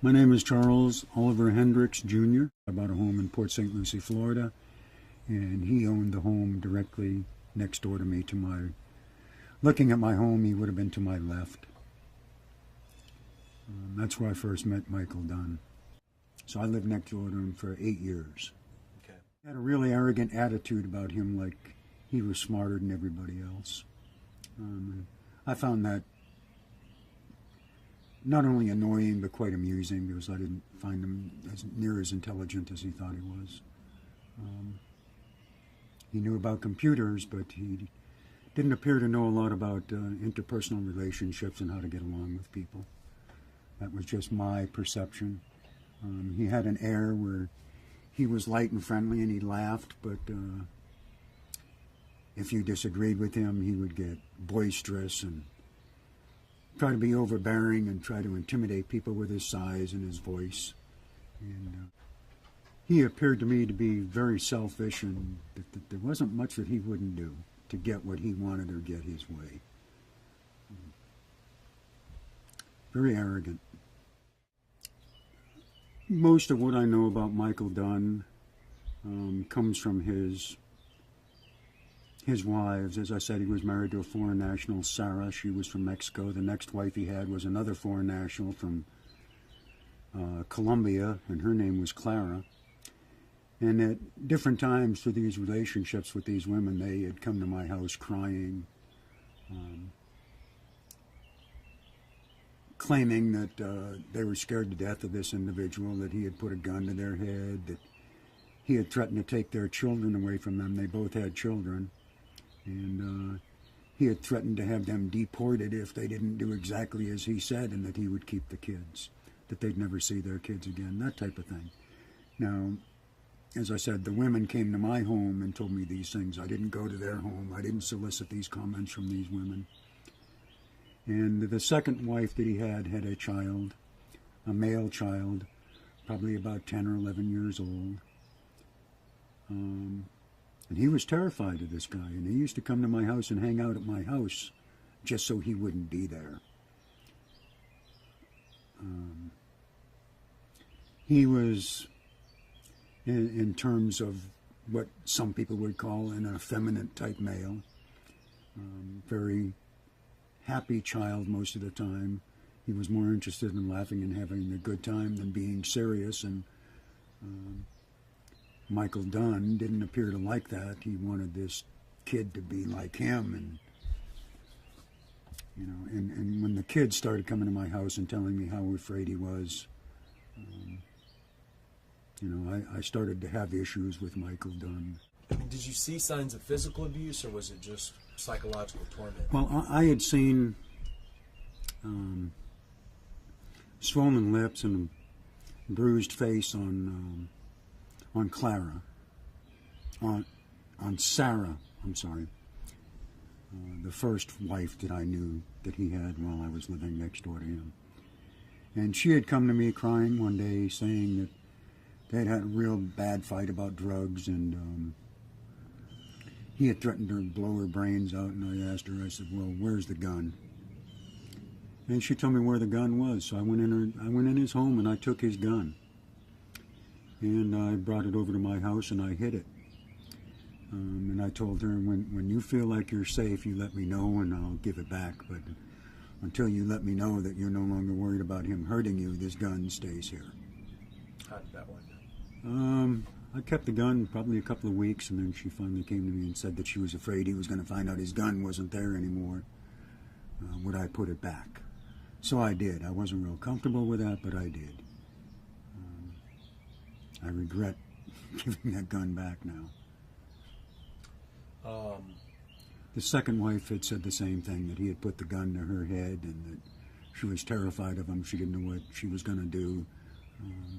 My name is Charles Oliver Hendricks, Jr. I bought a home in Port St. Lucie, Florida, and he owned the home directly next door to me. Looking at my home, he would have been to my left. That's where I first met Michael Dunn. So I lived next door to him for 8 years. Okay. He had a really arrogant attitude about him, like he was smarter than everybody else. I found that not only annoying but quite amusing because I didn't find him as near as intelligent as he thought he was. He knew about computers, but he didn't appear to know a lot about interpersonal relationships and how to get along with people. That was just my perception. He had an air where he was light and friendly and he laughed, but if you disagreed with him, he would get boisterous and try to be overbearing and try to intimidate people with his size and his voice. And he appeared to me to be very selfish, and that there wasn't much that he wouldn't do to get what he wanted or get his way. Very arrogant. Most of what I know about Michael Dunn comes from his wives. As I said, he was married to a foreign national, Sarah. She was from Mexico. The next wife he had was another foreign national from Colombia, and her name was Clara. And at different times through these relationships with these women, they had come to my house crying, claiming that they were scared to death of this individual, that he had put a gun to their head, that he had threatened to take their children away from them. They both had children. And he had threatened to have them deported if they didn't do exactly as he said, and that he would keep the kids, that they'd never see their kids again, that type of thing. Now, as I said, the women came to my home and told me these things. I didn't go to their home. I didn't solicit these comments from these women. And the second wife that he had a child, a male child, probably about 10 or 11 years old. And he was terrified of this guy, and he used to come to my house and hang out at my house just so he wouldn't be there. He was, in terms of what some people would call an effeminate type male, very happy child most of the time. He was more interested in laughing and having a good time than being serious, and Michael Dunn didn't appear to like that. He wanted this kid to be like him, and when the kid started coming to my house and telling me how afraid he was, I started to have issues with Michael Dunn. Did you see signs of physical abuse, or was it just psychological torment? Well, I had seen swollen lips and a bruised face on Clara, on Sarah, I'm sorry, the first wife that I knew that he had while I was living next door to him. And she had come to me crying one day saying that they had had a real bad fight about drugs, and he had threatened to blow her brains out, and I asked her, I said, well, where's the gun? And she told me where the gun was, so I went in his home and I took his gun. And I brought it over to my house and I hid it. And I told her, when you feel like you're safe, you let me know and I'll give it back. But until you let me know that you're no longer worried about him hurting you, this gun stays here. How did that work? I kept the gun probably a couple of weeks, and then she finally came to me and said that she was afraid he was going to find out his gun wasn't there anymore. Would I put it back? So I did. I wasn't real comfortable with that, but I did. I regret giving that gun back now. The second wife had said the same thing, that he had put the gun to her head and that she was terrified of him. She didn't know what she was going to do.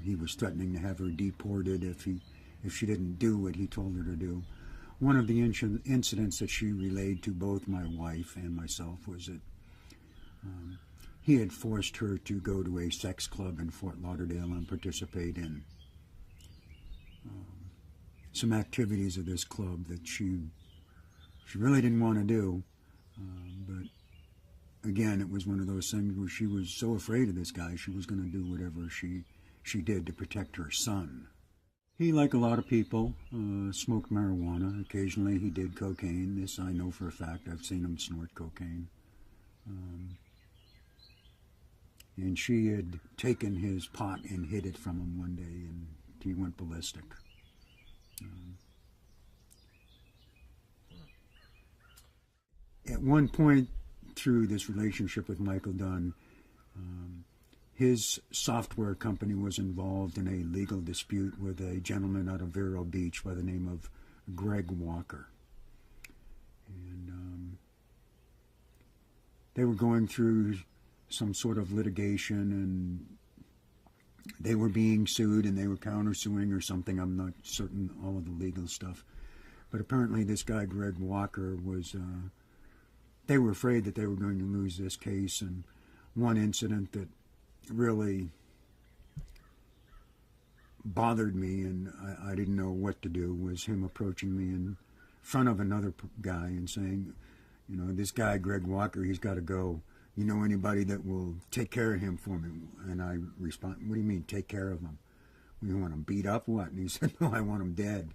He was threatening to have her deported if she didn't do what he told her to do. One of the incidents that she relayed to both my wife and myself was that he had forced her to go to a sex club in Fort Lauderdale and participate in some activities of this club that she really didn't want to do, but again, it was one of those things where she was so afraid of this guy, she was going to do whatever she did to protect her son. He, like a lot of people, smoked marijuana. Occasionally he did cocaine. This I know for a fact. I've seen him snort cocaine. And she had taken his pot and hid it from him one day, and he went ballistic. At one point through this relationship with Michael Dunn, his software company was involved in a legal dispute with a gentleman out of Vero Beach by the name of Greg Walker. And they were going through some sort of litigation, and they were being sued, and they were countersuing or something. I'm not certain all of the legal stuff. But apparently this guy, Greg Walker, was... they were afraid that they were going to lose this case, and one incident that really bothered me and I didn't know what to do was him approaching me in front of another guy and saying, you know, this guy, Greg Walker, he's got to go. You know anybody that will take care of him for me? And I respond, what do you mean, take care of him? You want him beat up, what? And he said, no, I want him dead.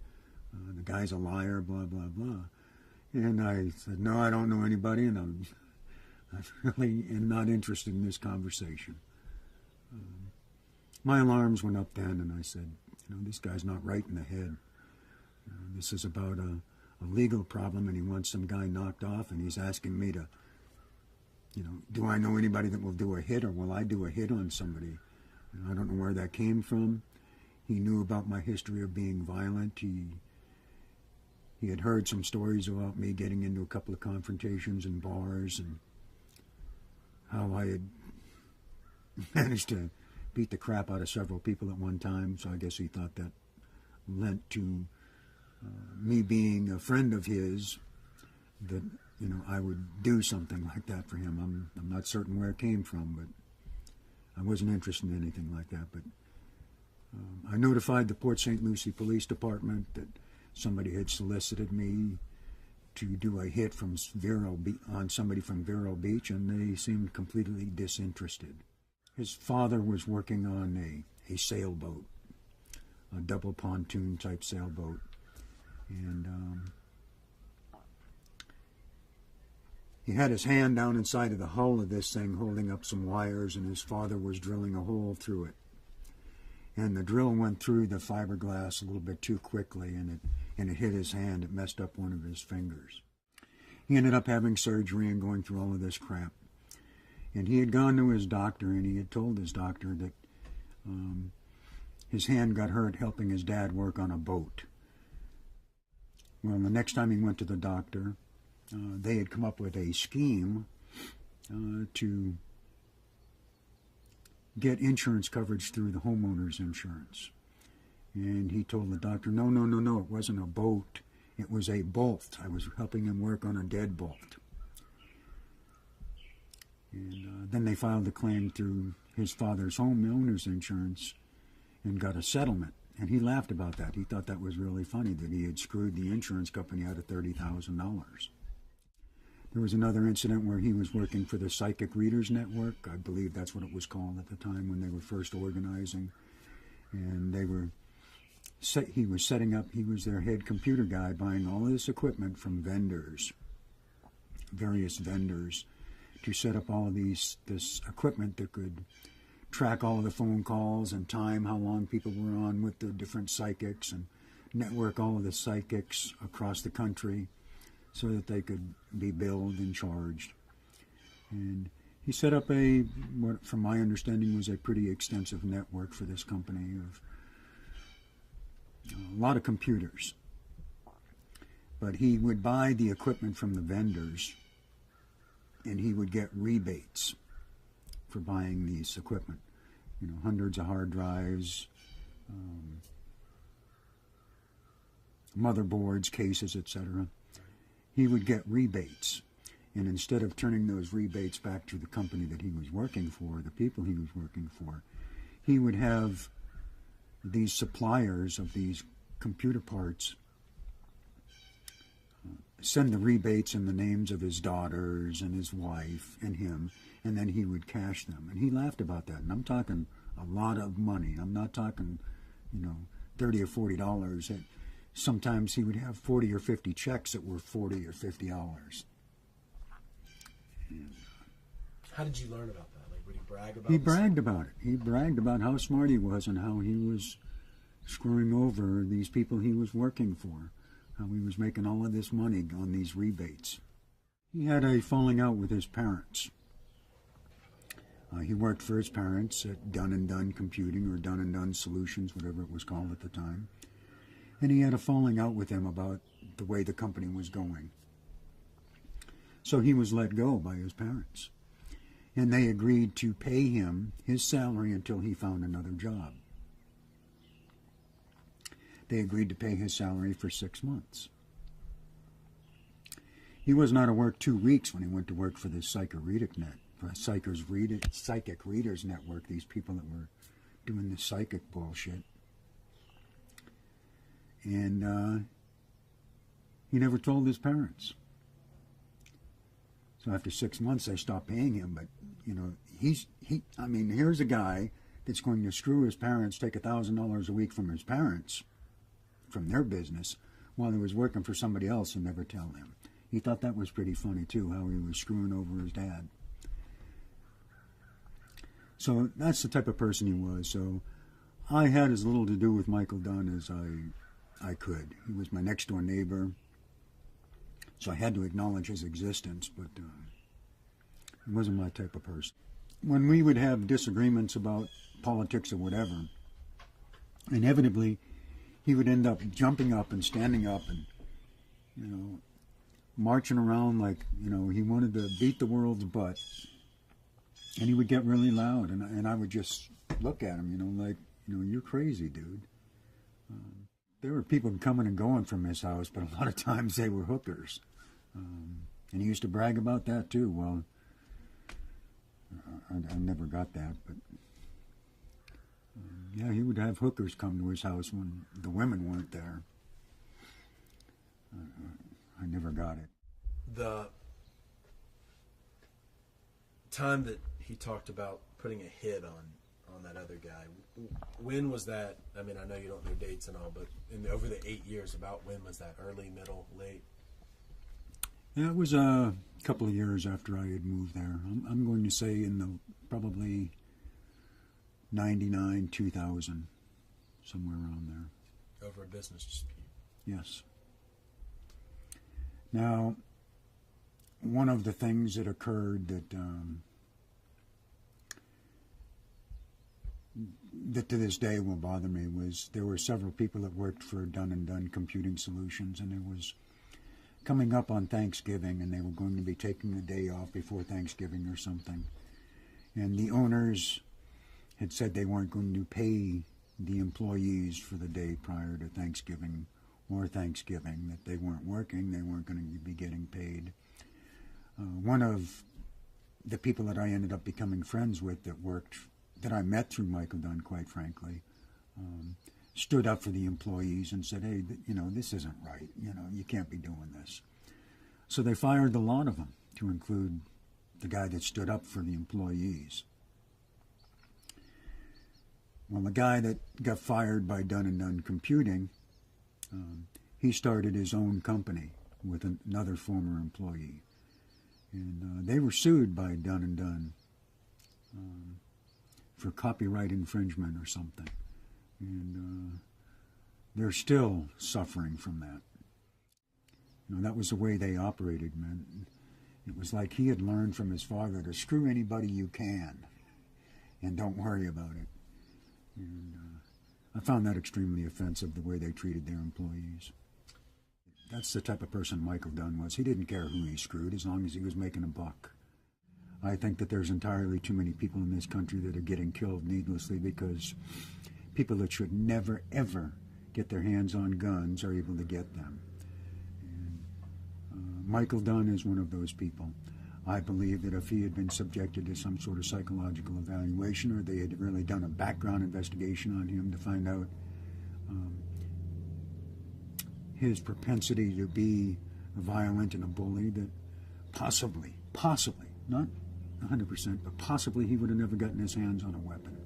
The guy's a liar, blah, blah, blah. And I said, no, I don't know anybody, and I really am not interested in this conversation. My alarms went up then, and I said, you know, this guy's not right in the head. This is about a legal problem, and he wants some guy knocked off, and he's asking me to, you know, do I know anybody that will do a hit, or will I do a hit on somebody? And I don't know where that came from. He knew about my history of being violent. He had heard some stories about me getting into a couple of confrontations in bars and how I had managed to beat the crap out of several people at one time. So I guess he thought that lent to me being a friend of his, that, you know, I would do something like that for him. I'm not certain where it came from, but I wasn't interested in anything like that. But I notified the Port St. Lucie Police Department that somebody had solicited me to do a hit from on somebody from Vero Beach, and they seemed completely disinterested. His father was working on a sailboat, a double pontoon type sailboat, and he had his hand down inside of the hull of this thing holding up some wires, and his father was drilling a hole through it. And the drill went through the fiberglass a little bit too quickly, and it hit his hand. It messed up one of his fingers. He ended up having surgery and going through all of this crap. And he had gone to his doctor, and he had told his doctor that his hand got hurt helping his dad work on a boat. Well, the next time he went to the doctor, they had come up with a scheme to get insurance coverage through the homeowner's insurance. And he told the doctor, no, it wasn't a boat. It was a bolt. I was helping him work on a deadbolt. And then they filed a claim through his father's homeowner's insurance and got a settlement. And he laughed about that. He thought that was really funny, that he had screwed the insurance company out of $30,000. There was another incident where he was working for the Psychic Readers Network. I believe that's what it was called at the time when they were first organizing. And he was setting up, he was their head computer guy, buying all this equipment from vendors, various vendors, to set up all of this equipment that could track all of the phone calls and time how long people were on with the different psychics, and network all of the psychics across the country so that they could be billed and charged. And he set up what from my understanding was a pretty extensive network for this company of a lot of computers. But he would buy the equipment from the vendors, and he would get rebates for buying these equipment. You know, hundreds of hard drives, motherboards, cases, etc. He would get rebates. And instead of turning those rebates back to the company that he was working for, the people he was working for, he would have these suppliers of these computer parts send the rebates in the names of his daughters and his wife and him, and then he would cash them. And he laughed about that. And I'm talking a lot of money. I'm not talking, $30 or $40. Sometimes he would have 40 or 50 checks that were $40 or $50. And, how did you learn about that? Like, would he brag about it? He bragged about it. He bragged about how smart he was and how he was screwing over these people he was working for, how he was making all of this money on these rebates. He had a falling out with his parents. He worked for his parents at Dunn & Dunn Computing, or Dunn & Dunn Solutions, whatever it was called at the time. And he had a falling out with him about the way the company was going. So he was let go by his parents. And they agreed to pay him his salary until he found another job. They agreed to pay his salary for 6 months. He wasn't out of work 2 weeks when he went to work for the Psychic Readers Network, these people that were doing this psychic bullshit. And he never told his parents. So after 6 months, they stopped paying him. But, here's a guy that's going to screw his parents, take $1,000 a week from his parents, from their business, while he was working for somebody else and never tell them. He thought that was pretty funny, too, how he was screwing over his dad. So that's the type of person he was. So I had as little to do with Michael Dunn as I could. He was my next-door neighbor, so I had to acknowledge his existence, but he wasn't my type of person. When we would have disagreements about politics or whatever, inevitably he would end up jumping up and standing up and, marching around like, he wanted to beat the world's butt. And he would get really loud, and I would just look at him, like, you're crazy, dude. There were people coming and going from his house, but a lot of times they were hookers. And he used to brag about that, too. Well, I never got that, but yeah, he would have hookers come to his house when the women weren't there. I never got it. The time that he talked about putting a hit on that other guy, when was that? I mean, I know you don't know dates and all, but over the 8 years, about when was that? Early, middle, late? Yeah, it was a couple of years after I had moved there. I'm going to say in the probably 99, 2000, somewhere around there. Over a business dispute? Yes. Now, one of the things that occurred that to this day will bother me was there were several people that worked for Dunn & Dunn Computing Solutions, and it was coming up on Thanksgiving, and they were going to be taking the day off before Thanksgiving or something. And the owners had said they weren't going to pay the employees for the day prior to Thanksgiving or Thanksgiving, that they weren't working, they weren't going to be getting paid. One of the people that I ended up becoming friends with that I met through Michael Dunn, quite frankly, stood up for the employees and said, hey, this isn't right. You can't be doing this. So they fired a lot of them, to include the guy that stood up for the employees. Well, the guy that got fired by Dunn & Dunn Computing, he started his own company with another former employee. And they were sued by Dunn & Dunn for copyright infringement or something. And they're still suffering from that. That was the way they operated, man. It was like he had learned from his father to screw anybody you can and don't worry about it. And I found that extremely offensive, the way they treated their employees. That's the type of person Michael Dunn was. He didn't care who he screwed as long as he was making a buck. I think that there's entirely too many people in this country that are getting killed needlessly because people that should never, ever get their hands on guns are able to get them. And Michael Dunn is one of those people. I believe that if he had been subjected to some sort of psychological evaluation, or they had really done a background investigation on him to find out his propensity to be violent and a bully, that possibly, not 100%, but possibly he would have never gotten his hands on a weapon.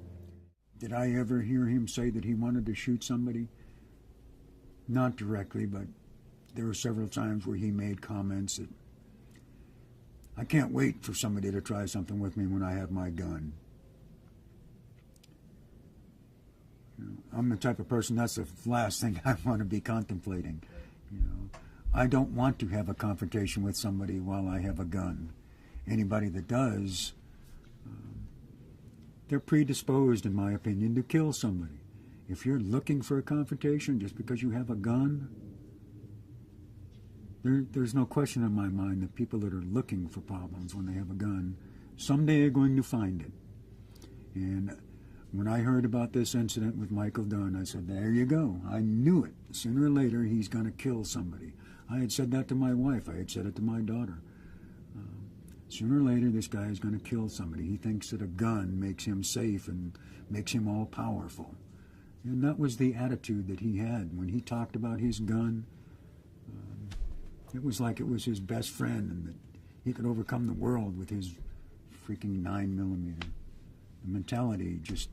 Did I ever hear him say that he wanted to shoot somebody? Not directly, but there were several times where he made comments that, I can't wait for somebody to try something with me when I have my gun. I'm the type of person, that's the last thing I want to be contemplating. I don't want to have a confrontation with somebody while I have a gun. Anybody that does, they're predisposed, in my opinion, to kill somebody. If you're looking for a confrontation just because you have a gun, there's no question in my mind that people that are looking for problems when they have a gun, someday are going to find it. And when I heard about this incident with Michael Dunn, I said, there you go. I knew it. Sooner or later, he's going to kill somebody. I had said that to my wife. I had said it to my daughter. Sooner or later, this guy is going to kill somebody. He thinks that a gun makes him safe and makes him all powerful. And that was the attitude that he had. When he talked about his gun, it was like it was his best friend and that he could overcome the world with his freaking 9mm. The mentality just...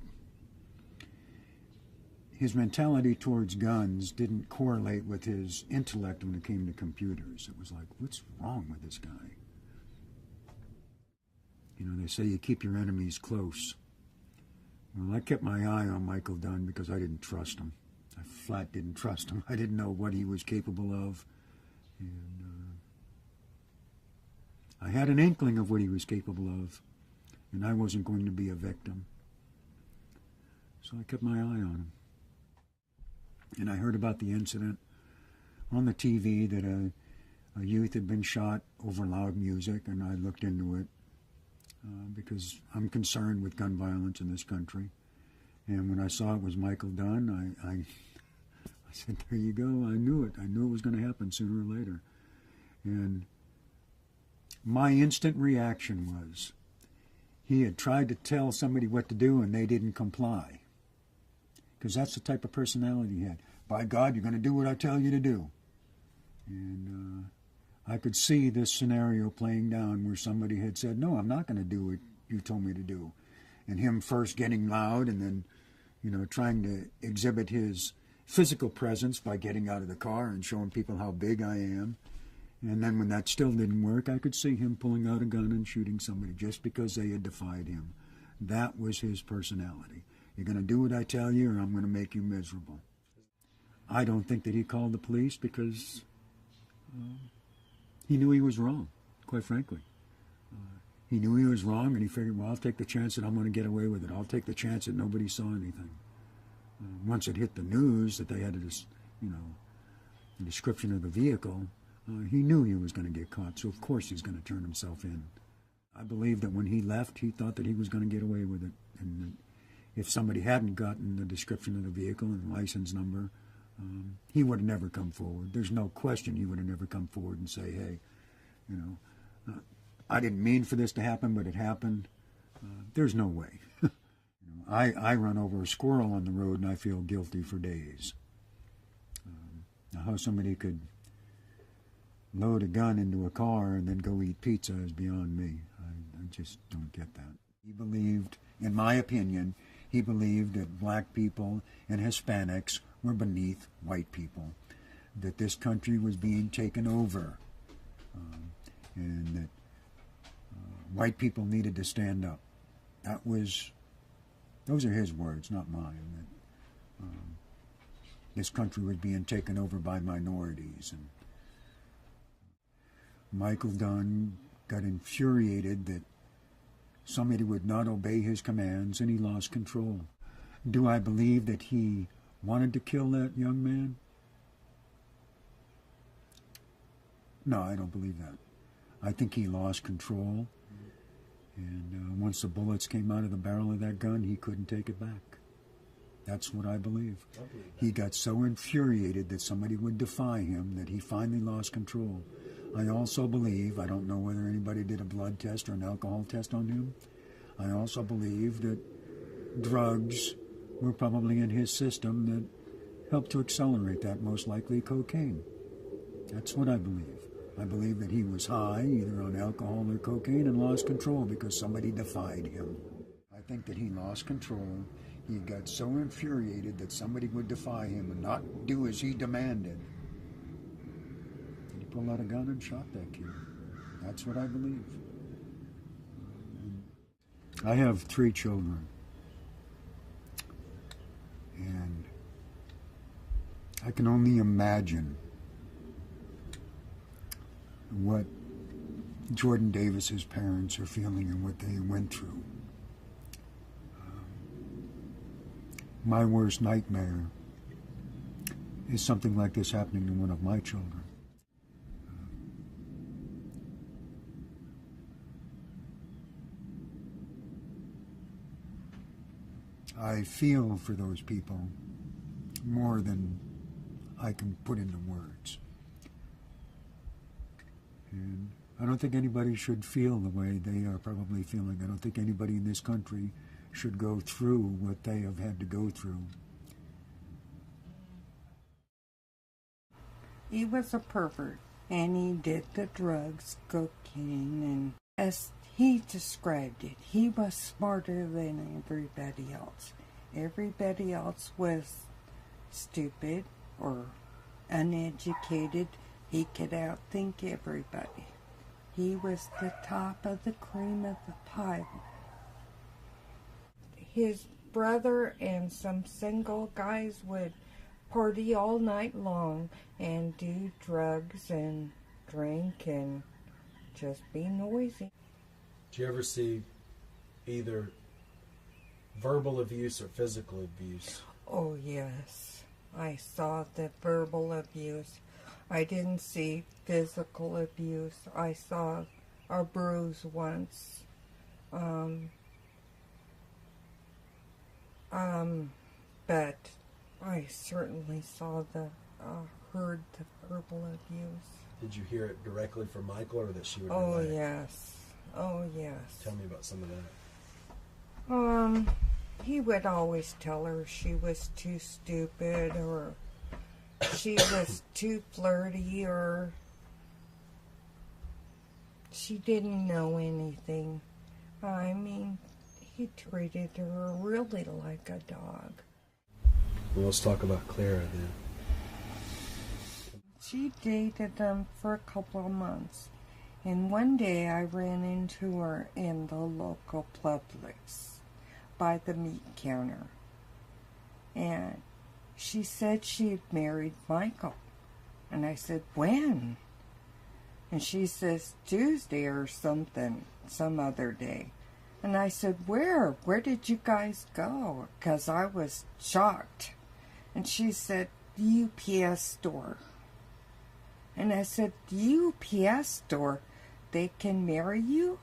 His mentality towards guns didn't correlate with his intellect when it came to computers. It was like, what's wrong with this guy? They say you keep your enemies close. Well, I kept my eye on Michael Dunn because I didn't trust him. I flat didn't trust him. I didn't know what he was capable of. And I had an inkling of what he was capable of, and I wasn't going to be a victim. So I kept my eye on him. And I heard about the incident on the TV that a youth had been shot over loud music, and I looked into it because I'm concerned with gun violence in this country. And when I saw it was Michael Dunn, I said, there you go, I knew it. I knew it was going to happen sooner or later. And my instant reaction was, he had tried to tell somebody what to do and they didn't comply. Because that's the type of personality he had. By God, you're going to do what I tell you to do. And I could see this scenario playing down where somebody had said, no, I'm not going to do what you told me to do. And him first getting loud and then, trying to exhibit his physical presence by getting out of the car and showing people how big I am. And then when that still didn't work, I could see him pulling out a gun and shooting somebody just because they had defied him. That was his personality. You're going to do what I tell you or I'm going to make you miserable. I don't think that he called the police because he knew he was wrong, quite frankly. He knew he was wrong and he figured, well, I'll take the chance that I'm going to get away with it. I'll take the chance that nobody saw anything. Once it hit the news that they had a description of the vehicle, he knew he was going to get caught, so of course he's going to turn himself in. I believe that when he left, he thought that he was going to get away with it. And if somebody hadn't gotten the description of the vehicle and the license number, he would have never come forward. There's no question he would have never come forward and say, hey, I didn't mean for this to happen, but it happened. There's no way. I run over a squirrel on the road and I feel guilty for days. Now how somebody could load a gun into a car and then go eat pizza is beyond me. I just don't get that. He believed, in my opinion, he believed that black people and Hispanics were beneath white people, that this country was being taken over, and that white people needed to stand up. Those are his words, not mine. That this country was being taken over by minorities. And Michael Dunn got infuriated that somebody would not obey his commands, and he lost control. Do I believe that he wanted to kill that young man? No, I don't believe that. I think he lost control, and once the bullets came out of the barrel of that gun, he couldn't take it back. That's what I believe. He got so infuriated that somebody would defy him that he finally lost control. I also believe, I don't know whether anybody did a blood test or an alcohol test on him, I also believe that drugs were probably in his system that helped to accelerate that, most likely cocaine. That's what I believe. I believe that he was high, either on alcohol or cocaine, and lost control because somebody defied him. I think that he lost control. He got so infuriated that somebody would defy him and not do as he demanded. He pulled out a gun and shot that kid. That's what I believe. I have 3 children. And I can only imagine what Jordan Davis's parents are feeling and what they went through. My worst nightmare is something like this happening to one of my children. I feel for those people more than I can put into words. And I don't think anybody should feel the way they are probably feeling. I don't think anybody in this country should go through what they have had to go through. He was a pervert, and he did the drugs, cocaine, and as he described it, he was smarter than everybody else. Everybody else was stupid or uneducated. He could outthink everybody. He was the top of the cream of the pile. His brother and some single guys would party all night long and do drugs and drink and just be noisy. Did you ever see either verbal abuse or physical abuse? Oh, yes. I saw the verbal abuse. I didn't see physical abuse. I saw a bruise once. But I certainly saw heard the verbal abuse. Did you hear it directly from Michael, or that she would Oh, relay? yes. Oh, yes. Tell me about some of that. He would always tell her she was too stupid, or she was too flirty, or she didn't know anything. I mean, he treated her really like a dog. Well, let's talk about Clara then. She dated him for a couple of months, and one day I ran into her in the local Publix by the meat counter, and she said she had married Michael. And I said, when? And she says, Tuesday or something, some other day. And I said, where? Where did you guys go? Because I was shocked. And she said, the UPS store. And I said, the UPS store? They can marry you?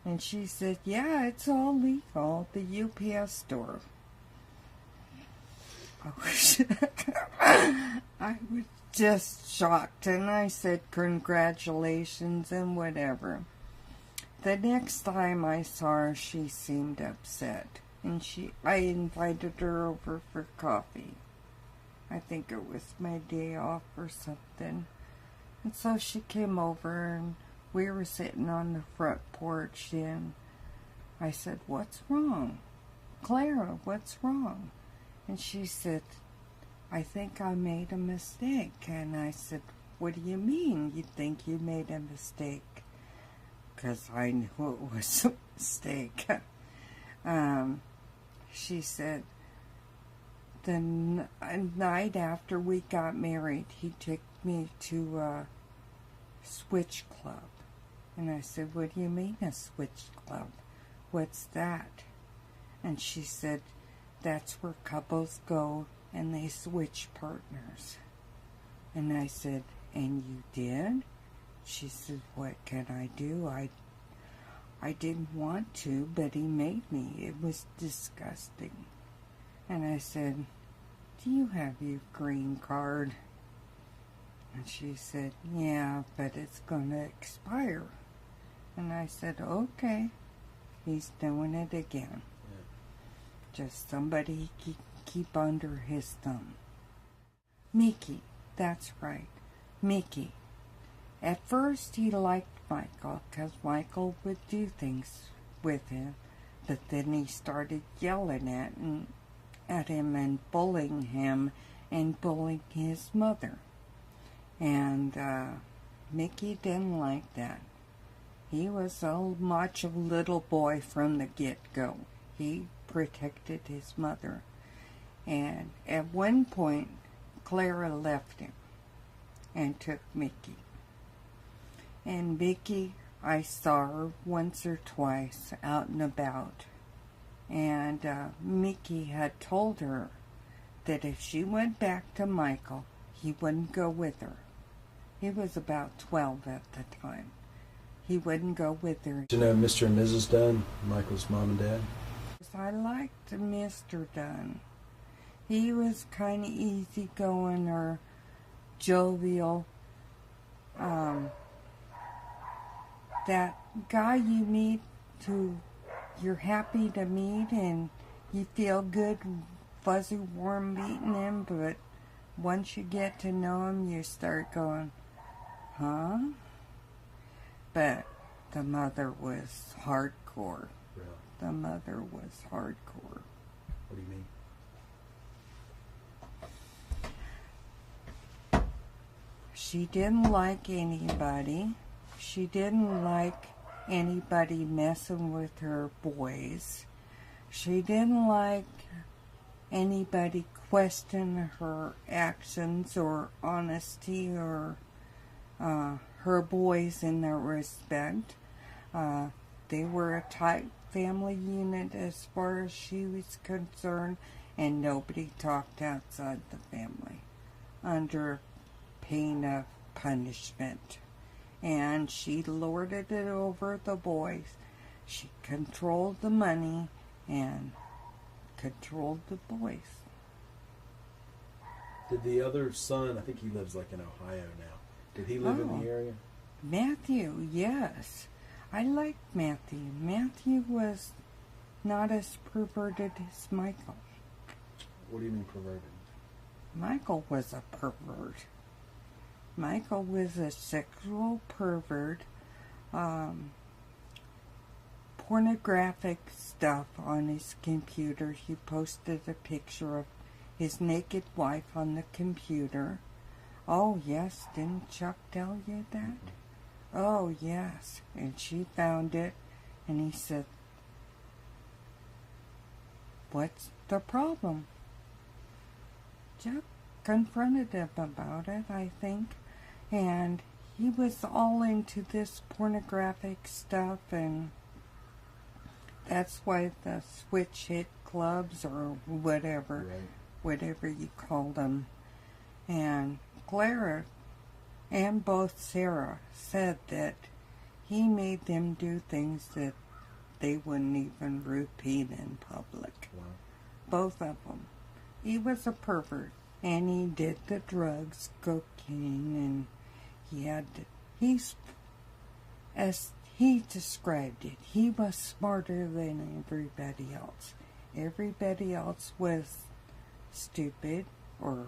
And she said, yeah, it's all legal, the UPS store. I was just shocked, and I said congratulations and whatever. The next time I saw her, she seemed upset, and I invited her over for coffee. I think it was my day off or something. And so she came over, and we were sitting on the front porch, and I said, what's wrong? Clara, what's wrong? And she said, I think I made a mistake. And I said, what do you mean you think you made a mistake? Because I knew it was a mistake. She said, the night after we got married, he took me to a switch club. And I said, what do you mean a switch club? What's that? And she said, that's where couples go and they switch partners. And I said, and you did? She said, what can I do? I didn't want to, but he made me. It was disgusting. And I said, do you have your green card? And she said, yeah, but it's going to expire. And I said, okay. He's doing it again. Just somebody keep under his thumb. Mickey, that's right, Mickey. At first he liked Michael because Michael would do things with him, but then he started yelling at him and bullying him and bullying his mother. And Mickey didn't like that. He was a macho little boy from the get-go. He protected his mother. And at one point, Clara left him and took Mickey. And Mickey, I saw her once or twice out and about. And Mickey had told her that if she went back to Michael, he wouldn't go with her. He was about 12 at the time. He wouldn't go with her. Do you know Mr. and Mrs. Dunn, Michael's mom and dad? I liked Mr. Dunn. He was kind of easygoing or jovial. That guy you meet who you're happy to meet and you feel good, fuzzy, warm meeting him, but once you get to know him, you start going, huh? But the mother was hardcore. Really? The mother was hardcore. What do you mean? She didn't like anybody. She didn't like anybody messing with her boys. She didn't like anybody question her actions or honesty or her boys in that respect. They were a tight family unit as far as she was concerned, and nobody talked outside the family under pain of punishment. And she lorded it over the boys. She controlled the money and controlled the boys. Did the other son, I think he lives like in Ohio now, did he live in the area? Matthew, yes. I liked Matthew. Matthew was not as perverted as Michael. What do you mean perverted? Michael was a pervert. Michael was a sexual pervert. Pornographic stuff on his computer. He posted a picture of his naked wife on the computer. Oh, yes, didn't Chuck tell you that? Oh, yes. And she found it, and he said, "What's the problem?" Chuck confronted him about it, I think, and he was all into this pornographic stuff, and that's why the switch hit clubs or whatever, whatever you call them. And Clara and both Sarah said that he made them do things that they wouldn't even repeat in public. Wow. Both of them. He was a pervert, and he did the drugs, cocaine, and as he described it, he was smarter than everybody else. Everybody else was stupid or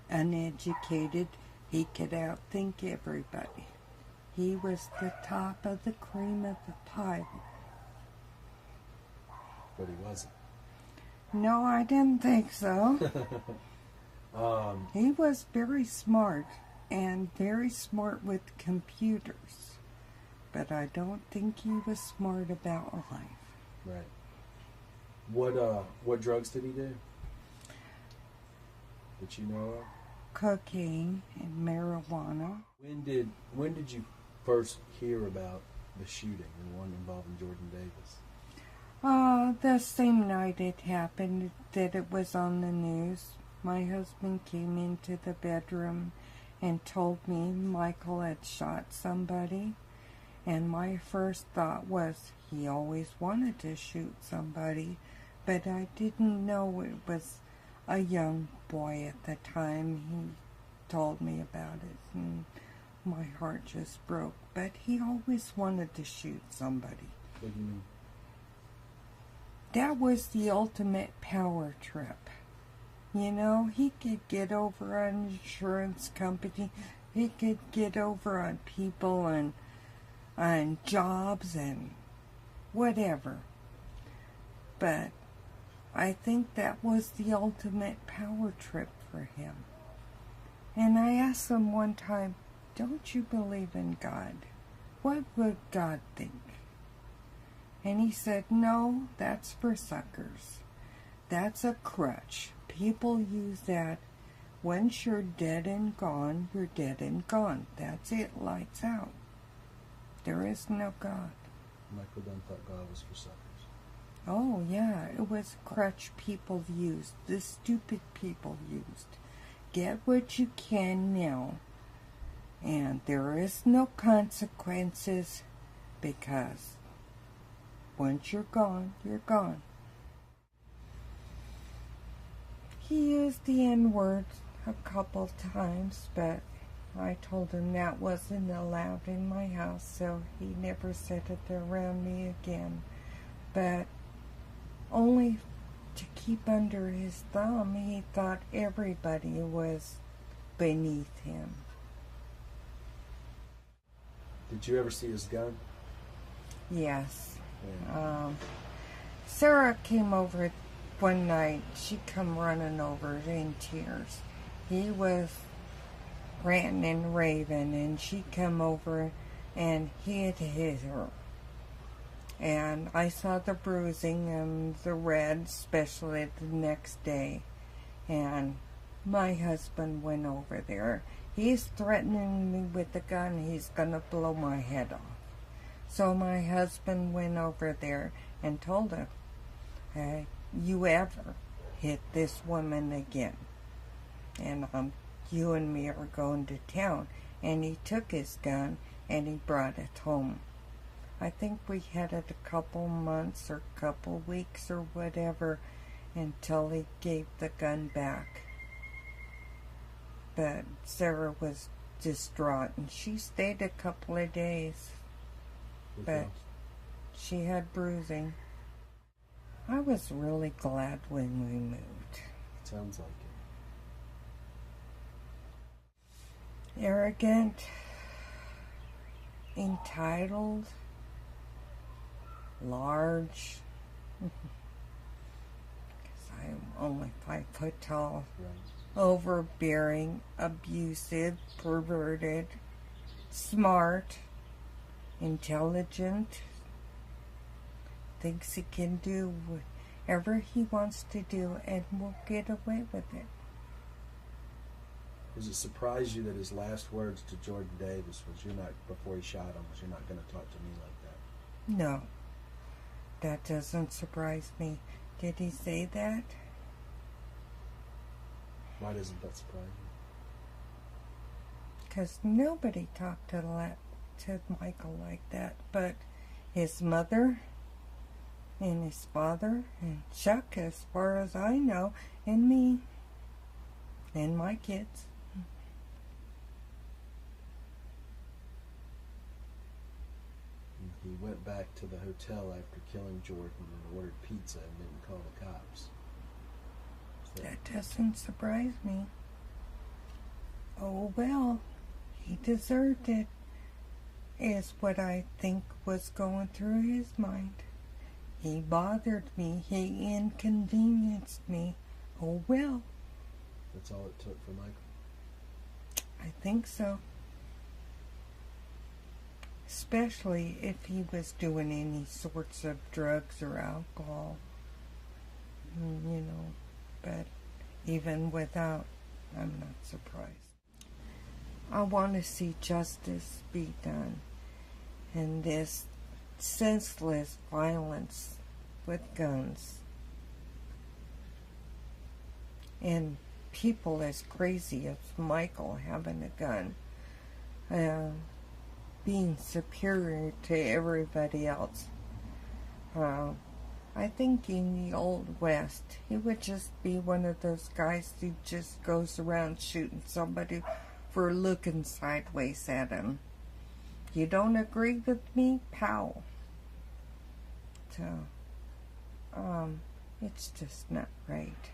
uneducated. He could outthink everybody. He was the top of the cream of the pie. But he wasn't. No, I didn't think so. He was very smart, and very smart with computers. But I don't think he was smart about life. Right. What drugs did he do? That you know of? Cocaine and marijuana. When did you first hear about the shooting, the one involving Jordan Davis? The same night it happened that it was on the news. My husband came into the bedroom and told me Michael had shot somebody. And my first thought was he always wanted to shoot somebody, but I didn't know it was a young boy at the time. He told me about it, and my heart just broke. But he always wanted to shoot somebody. What do you mean? That was the ultimate power trip. You know, he could get over an insurance company. He could get over on people and on jobs and whatever. But I think that was the ultimate power trip for him. And I asked him one time, don't you believe in God? What would God think? And he said, no, that's for suckers. That's a crutch. People use that. Once you're dead and gone, you're dead and gone. That's it, lights out. There is no God. Michael Dunn thought God was for suckers. Oh, yeah, it was a crutch people used. The stupid people used. Get what you can now. And there is no consequences because once you're gone, you're gone. He used the N-word a couple times, but I told him that wasn't allowed in my house, so he never said it around me again. But only to keep under his thumb, he thought everybody was beneath him. Did you ever see his gun? Yes. Yeah. Sarah came over one night. She come running over in tears. He was ranting and raving, and she come over and he had hit her. And I saw the bruising and the red, especially the next day. And my husband went over there. He's threatening me with the gun. He's going to blow my head off. So my husband went over there and told him, hey, you ever hit this woman again, and you and me are going to town. And he took his gun and he brought it home. I think we had it a couple months or couple weeks or whatever until he gave the gun back. But Sarah was distraught, and she stayed a couple of days. But she had bruising. I was really glad when we moved. Sounds like it. Arrogant, entitled, large, because I'm only 5 foot tall, Right. overbearing, abusive, perverted, smart, intelligent, thinks he can do whatever he wants to do and will get away with it. Does it surprise you that his last words to Jordan Davis was, "You're not," before he shot him, was, "You're not going to talk to me like that"? No, that doesn't surprise me. Did he say that? Why doesn't that surprise you? Because nobody talked to Michael like that, but his mother and his father and Chuck, as far as I know, and me and my kids. He went back to the hotel after killing Jordan and ordered pizza and didn't call the cops. That doesn't surprise me. Oh well, he deserved it, is what I think was going through his mind. He bothered me. He inconvenienced me. Oh well. That's all it took for Michael. I think so. Especially if he was doing any sorts of drugs or alcohol. You know, but even without, I'm not surprised. I want to see justice be done. And this senseless violence with guns. And people as crazy as Michael having a gun. Being superior to everybody else. I think in the Old West, he would just be one of those guys who just goes around shooting somebody for looking sideways at him. You don't agree with me? Pow. So, it's just not right.